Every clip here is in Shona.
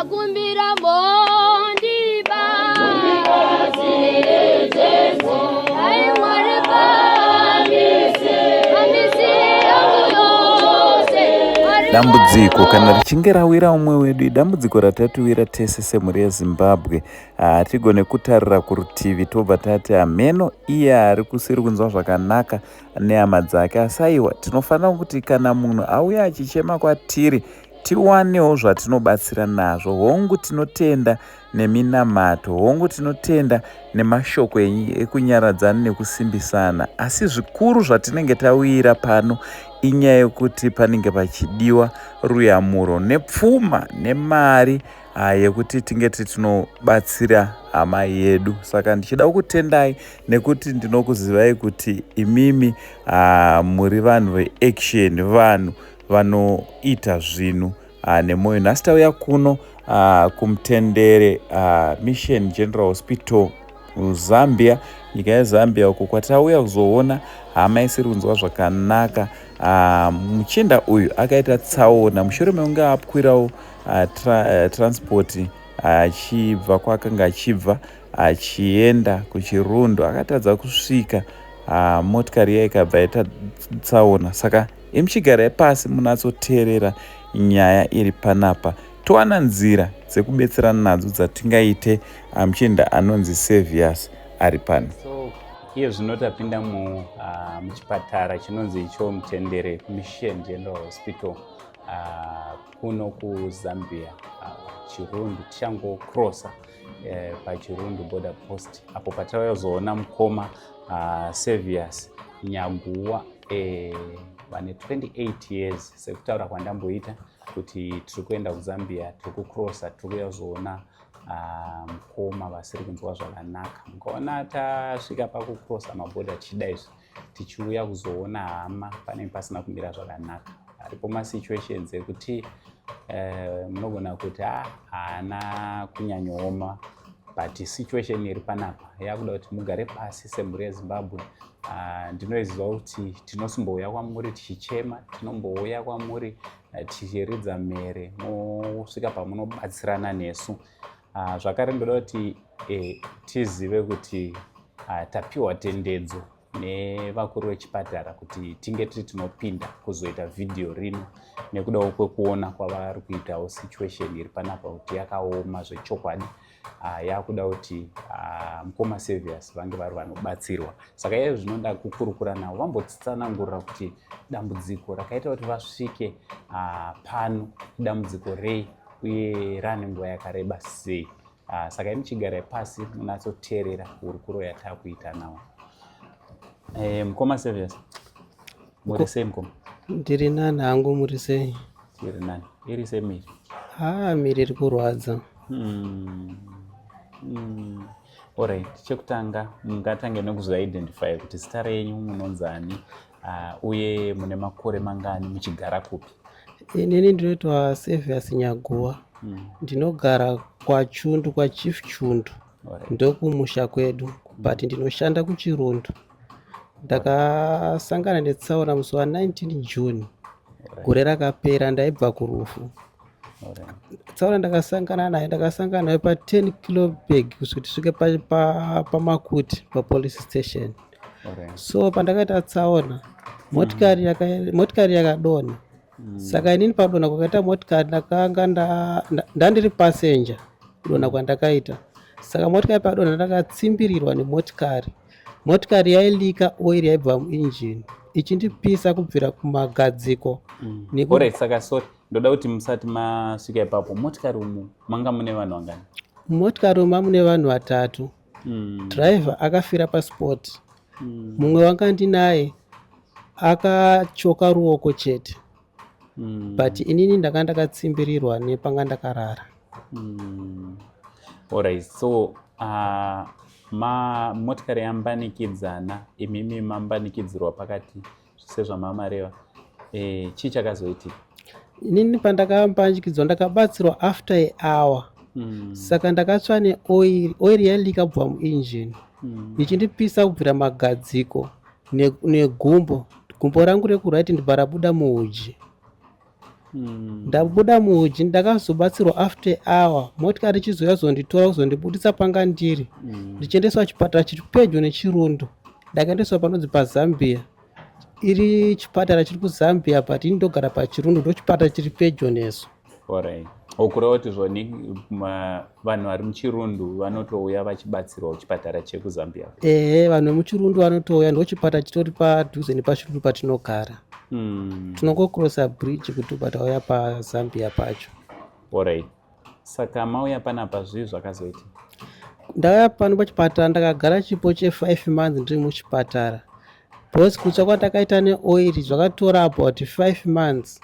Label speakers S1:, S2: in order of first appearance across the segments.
S1: ndakumbira mondiba ai mwari
S2: dambudziko kana richinge rawira umwe wedu idambudziko ratatiwira tese semhuri yezimbabwe. Hatigone kutarira kurutivi tobva tati hameno iye ari kusiri kunzwa zvakanaka nehama dzake. Asi aiwa, tinofanira kuti kana munhu auya achichema kwatiri tiwanewo zvatinobatsira nazvo. Hongu tinotenda neminamato, hongu tinotenda nemashoko ekunyaradzana nekusimbisana, asi zvikuru zvatinenge tawira pano inyaya yekuti panenge pachidiwa ruyamuro nepfuma nemari yekuti tinge tinobatsira hama yedu. Saka ndichida kukutendai nekuti ndinokuzivai kuti imimi muri vanhu veaction, vanhu vanoita zvinhu nemwoyo. Nhasi tauya kuno kumutendere Mission General Hospital muZambia, nyika yeZambia, uko kwatauya kuzoona hama isiri kunzwa zvakanaka. Muchinda uyu akaita tsaona mushure mekunge akwirawo transport achibva kwakanga achibva achienda kuChirundo, akatadza kusvika motikari yayo ikabva yaita tsaona. Saka imuchigarai pasi munatsoteerera nyaya iri panapa, towana nzira dzekubetserana nadzo dzatingaite. Muchinda anonzi Savious ari pano.
S3: Iye zvino tapinda muchipatara chinonzi icho Mutendere Mission General Hospital kuno kuZambia, Chirundo, tichangokrosa paChirundo border post, apo patauyazoona mukoma Savious Nyaguwa vane 28 years sekutaura kwandamboita kuti tiri kuenda kuZambia, tiri kukrosa, tiri kuyazoona mukoma vasiri kunzwa zvakanaka. Mukaona tasvika pakukrosa mabhodha tichidaizvi tichiuya kuzoona hama panenge pasina kumira zvakanaka. Aripo masituations ekuti munogona kuti haana kunyanyooma, but situation iri panapa yakuda kuti mugare pasi semhuri yeZimbabwe. Ndinoziva kuti tinozombouya kwamuri tichichema, tinombouya kwamuri tichiridza mhere, mosvika pamunobatsirana nesu. Zvakare ndoda kuti tizive kuti tapiwa tendedzo nevakuru vechipatara kuti tinge tiri tinopinda kuzoita vhidhiyo rino nekudawo kwekuona kwavari kuitawo situation iri panapa kuti yakaoma zvechokwadi. Yakuda kuti mukoma Savious vange vari vanobatsirwa. Saka izvo zvinoda kukurukura navo vambotsanangurira kuti dambudziko rakaita kuti vasvike pano dambudziko rei uye rane nguva yakareba sei. Saka muchigarai pasi munatsoteerera hurukuro yatakuita nawo. Mukoma Savious, muri sei mukoma?
S4: Ndiri nani hangu, muri sei?
S3: Tiri nani. Iri sei miri?
S4: Miri iri kurwadza.
S3: Alright, chekutanga mungatange nekuzoidentify kuti zita renyu munonzani uye mune makore mangani muchigara kupi?
S4: Inini ndinoitwa Savious Nyaguwa. Ndinogara kwaChundu, kwaChief Chundu, ndokumusha kwedu, but ndinoshanda kuChirundo. Ndakasangana netsaona musi wa19 June gore rakapera, ndaibva kurufu. Tsaona ndakasangana nayo pa10 kilobag kusvika tisvike paMakuti papolice station. So pandakaita tsaona motikari yakadonha. Saka inini padonha kwakaita motikari ndakanga ndandiri passenger kudonha kwandakaita. Saka motikari padonha ndakatsimbirirwa nemotikari. Motikari yailika oil yaibva muinjini ichindipisa kubvira kumagadziko.
S3: Alright, saka sorry, ndoda kuti musati masvika ipapo, motikari umu manga mune vanhu vangani?
S4: Motikari umu mune vanhu vatatu. Driver akafira paspot. Mumwe wanga ndinaye akachoka ruoko chete. But inini ndanga ndakatsimbirirwa nepanga ndakarara.
S3: Alright, so motikari yambanikidzana, imimi mambanikidzirwa pakati sezvamamareva. Chii chakazoitika?
S4: Inini pandakambanjikidzwa ndakabatsirwa after an hour. Saka ndakatsva neoil yailika kubva muinjini ichindipisa kubvira magadziko negumbo. Gumbo rangu rekuright ndibva rabuda muuji. ndabuda muhuji ndakazobatsirwa after hour motikari ichizouya kuzonditora kuzondibudisa panga ndiri ndichiendeswa chipatara chiri pedyo nechirundo. Ndakaendeswa panonzi paZambia, iri chipatara chiri kuZambia but ini ndogara pachirundo, ndochipatara chiri pedyo nesu.
S3: Alright. Okureva kuti zvoni vanhu vari muchirundu vanotouya vachibatsirwa kuchipatara chekuzambia?
S4: Vanhu vemuchirundu vanotouya, ndochipatara chitori padhuze nepachirundu patinogara. Tinongokrosa bridge kuti ubva tauya paZambia pacho.
S3: Alright. Saka mauya panapa zvii zvakazoita?
S4: Ndauya pano pachipatara ndakagara chipo che5 months ndiri muchipatara. Bhosi kutsva kwandakaita neoiri zvakatora about 5 months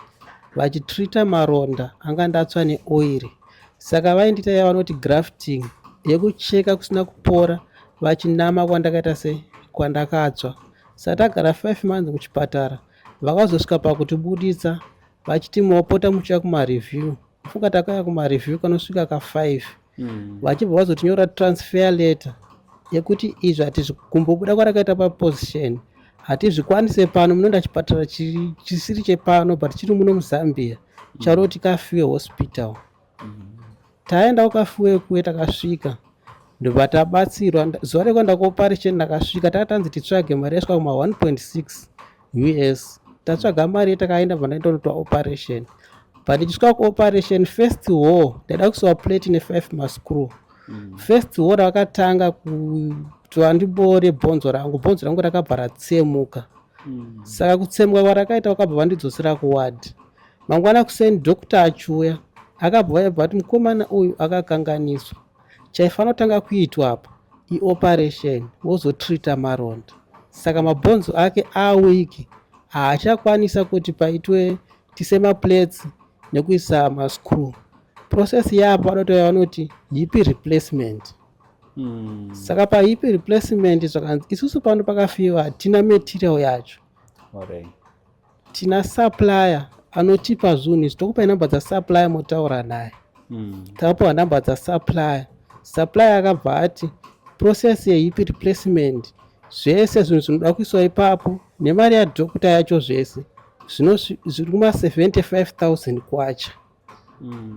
S4: vachitrita maronda anga ndatsva neoiri. Saka vaindita yavanoti grafting, yekucheka kusina kupora vachinama kwandakaita kwandakatsva. Saka tagara 5 months muchipatara, vakazosvika pakutibuditsa vachiti mopota muchiya kumareview. Funga takauya kumareview kanosvika ka5 vachibva vazotinyora transfer letter yekuti izvi hatizvikumbobuda kwarakaita paposition hatizvikwanise pano, munoenda chipatara chisiri chepano but chiri muno muZambia charoti Kafiwe hospital. Taenda kuKafiwe kuwe takasvika ndobva tabatsirwa. Zuva rekuenda kuoperation ndakasvika takatanzi titsvage mari yasvika kuma 1.6 US. Tatsvaga mari yetakaenda bva ndaindonoitwa operation. But ndichisvika kuoperation first hole ndaida kusiwa plate ne5 mascrew. First hole rakatanga kuti vandibore bhonzo rangu rakabva ratsemuka. Saka kutsemuka kwarakaita vakabva vandidzosera kuward. Mangwana kuseni dhokota achiuya akabva yabva kuti mukomana uyu akakanganiswa, chaifanira kutanga kuitwa apa ioperation wozotrita maronda. Saka mabhonzo ake awiki haachakwanisa kuti paitwe tisema plates nekuisa mascrew. Process yapo vanotoya vanoti hip replacement. Saka pahip replacement zvakanzi isusu pano paKafiwe hatina material yacho. Tina supplier anotipa zvinhu izvi, tokupai namba dzasupplier motaura naye. Takapiwa namba dzasupplier. Supplier akabva ati process yehip replacement zvese zvinhu zvinoda kuiswa ipapo nemari yadhokota yacho zvese zviri kuma 75,000 kwacha.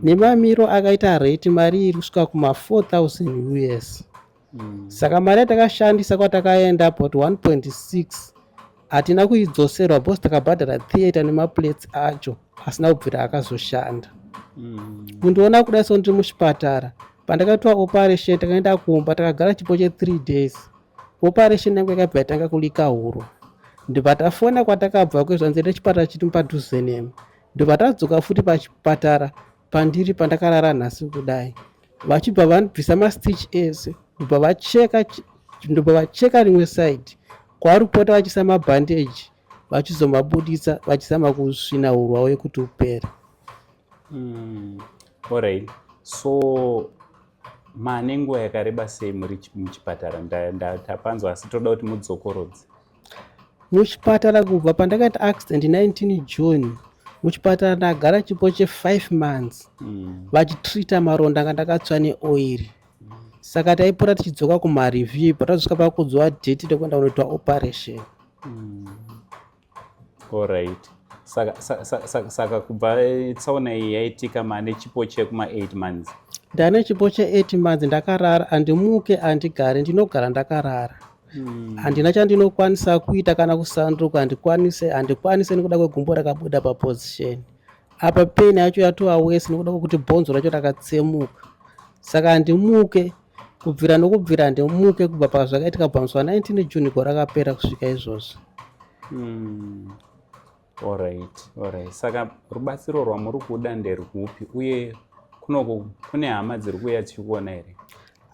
S4: Nemamiro akaita rate mari iri kusvika kuma 4,000 US. Saka mari yatakashandisa kwatakaenda about 1.6 hatina kuidzoserwa bhosi takabhadhara theatre nemaplates acho asina kubvira akazoshanda. Kundiona kudai so ndiri muchipatara pandakaitwa operation takaenda kumba takagara chipo che3 days. Operation yangu yakabva yatanga kulika huro. Ndobva tafona kwatakabva kwezvanzi rechipatara chiri padhuze nemi. Ndobva tadzoka futi pachipatara pandiri pandakarara nhasi kudai. Vachibva vandibvisa mastitch ese ndobva vacheka rimwe side kwavari kupota vachiisa mabhandeji vachizomabudisa vachizama kusvina hurwa wekuti upere.
S3: Alright. So mane nguva yakareba sei muri muchipatara? Tapanzwa asi toda kuti mudzokorodze.
S4: Muchipatara kubva pandakaita accident 19 June muchipatara ndagara chipo che5 months vachitrita maronda anga ndakatsva neoiri. Saka taipota tichidzoka kumareview patazosvika pakudzwa date rekuenda kunoitwa operation.
S3: Alright. Saka kubva tsaona iyi yaitika mane chipo chekuma 8 months?
S4: Ndane chipo che8 months ndakarara, handimuke handigare, ndinogara ndakarara. Handina chandinokwanisa kuita kana kusanduka, handikwanise nekuda kwegumbo rakabuda paposition. Apa pain yacho yatova worse nekuda kwekuti bhonzo racho rakatsemuka. Saka handimuke kubvira handimuke kubva pazvakaitika pamusi wa19 June gore rakapera kusvika izvozvo.
S3: Alright. Saka rubatsiro rwamuri kuda nderwupi uye kune hama dziri kuuya tichikuona here?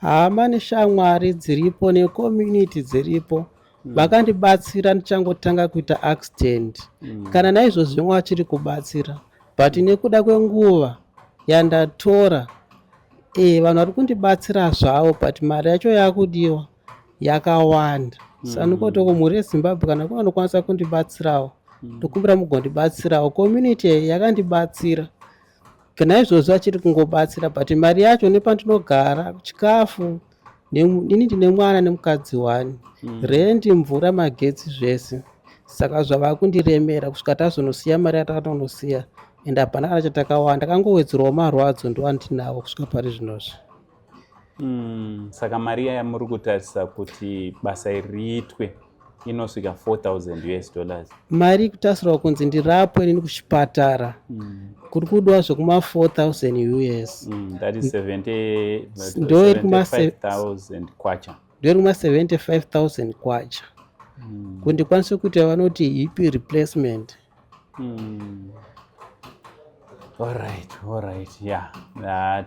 S4: Hama neshamwari dziripo necommunity dziripo vakandibatsira ndichangotanga kuita accident. Kana naizvozvo vamwe vachiri kubatsira but nekuda kwenguva yandatora vanhu vari kundibatsira zvavo but mari yacho yakudiwa yakawanda. Saka ndikotoko mhuri yeZimbabwe kana kuna vanokwanisa kundibatsirawo ndokumbira mugondibatsirawo. Community yakandibatsira kana izvozvo achiri kungobatsira but mari yacho nepandinogara chikafu ini ndine mwana nemukadzi wani, rendi, mvura, magetsi zvese. Saka zvava kundiremera kusvika tazonosiya mari yatakanosiya ende hapana kana chatakawanda, takangowedzerawo marwadzo ndo andinawo kusvika pari zvinozvi.
S3: Saka mari yamuri kutarisa kuti basa iri riitwe inosvika $4,000.
S4: Mari kutasirwa kunzi ndirapwe inini kuchipatara kuri kudiwa zvekuma $4,000
S3: that is
S4: ndo iri kuma
S3: 75,000 kwacha.
S4: ndo iri kuma 75,000 kwacha kuti ndikwanise kuita vanoti hip replacement.
S3: Alright, yeah.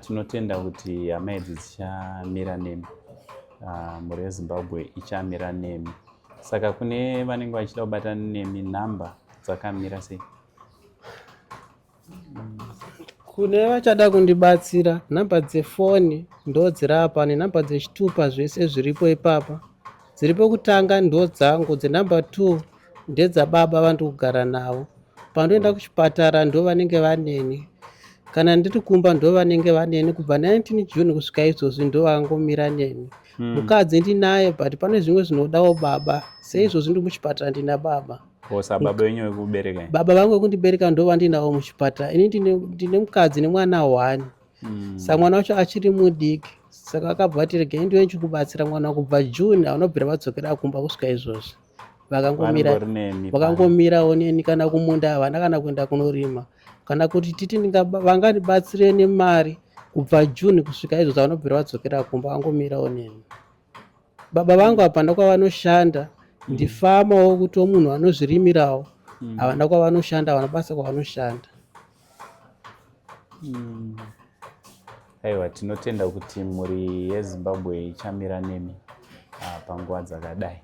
S3: Tinotenda kuti hama idzi dzichamira nemi, mhuri yeZimbabwe ichamira nemi. Saka kune vanenge vachida kubatana nemi, nhamba dzakamira sei?
S4: Kune vachada kundibatsira, nhamba dzefoni ndo dziri apa nenhamba dzechitupa zvese zviripo ipapa. Dziripo kutanga ndo dzangu, dzenhamba 2 ndedzababa vandiri kugara navo. Pandoenda kuchipatara ndo vanenge vaneni, kana ndiri kumba ndo vanenge vaneni. Kubva 19 June kusvika izvozvi ndo vangomira neni. Mukadzi ndinaye but pane zvimwe zvinodawo baba, seizvozvi ndiri muchipatara ndina baba.
S3: Baba wenyu wekubereka?
S4: Baba vangu vekundibereka ndo vandinawo muchipatara. Ini ndine mukadzi nemwana 1. Saka mwana wacho achiri mudiki, saka akabva ati regai ndiwe chikubatsira mwana kubva June vanobvira vadzokera kumba kusvika izvozvi. Vakangomirawo neni, kana kumunda havana kana kuenda kunorima, kana kuti titi vangandibatsire nemari kubva June kusvika izvozvi vanobvira vadzokera kumba, vangomirawo neni. Baba vangu hapana kwavanoshanda, ndifamawo kuti munhu vanozvirimirawo, havana kwavanoshanda, havana basa kwavanoshanda.
S3: Aiwa, tinotenda kuti mhuri yeZimbabwe ichamira nemi panguva dzakadai.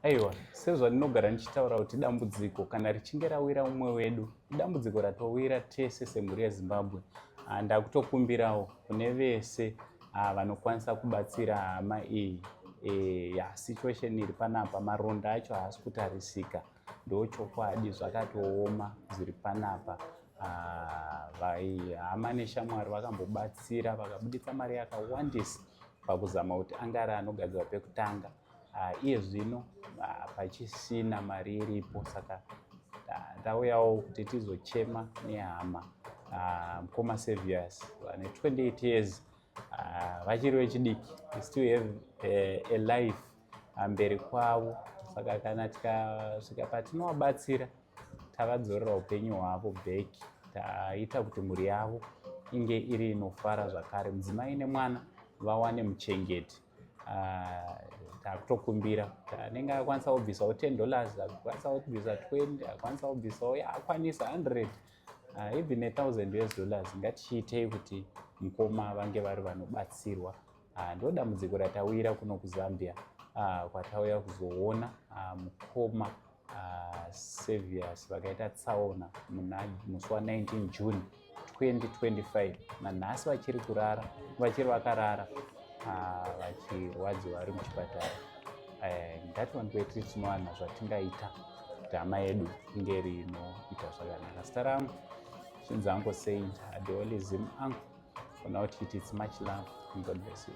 S3: Aiwa, sezvandinogara ndichitaura kuti dambudziko kana richinge rawira umwe wedu, dambudziko ratowira tese semhuri yeZimbabwe. Ndakutokumbirawo kune vese vanokwanisa kubatsira hama iyi. Situation iri panapa, maronda acho haasi kutarisika, ndochokwadi, zvakatooma zviri panapa. Hama neshamwari vakambobatsira vakabuditsa mari yakawandisa pakuzama kuti angari anogadzirwa pekutanga. Iye zvino pachisina mari iripo, saka ndauyawo kuti tizochema nehama. Mukoma Saviors vane 28 years, vachiri vechidiki, still have a life mberi kwavo. Saka kana tikasvika patinovabatsira, tavadzorera upenyu hwavo back, taita kuti mhuri yavo inge iri inofara zvakare, mudzimai nemwana vawane muchengeti. Takutokumbira anenge akwanisa kubvisawo $10, akwanisa kubvisa 20, akwanisa kubvisawo akwanisa 100, even $1,000. Ngatichiitei kuti mukoma vange vari vanobatsirwa. Ndo dambudziko ratawira kuno kuZambia, kwatauya kuzoona mukoma Saviors vakaita tsaona musi wa 19 June 2025, nanhasi vachiri vakarara vachirwadziwa vari muchipatara. Ngati vangwetiri tinowana zvatingaita kuti hama yedu inge rinoita zvakanaka. Zita rangu chinzi Uncle Saint, Adeolizim Uncle. For now, it's much love and God bless you.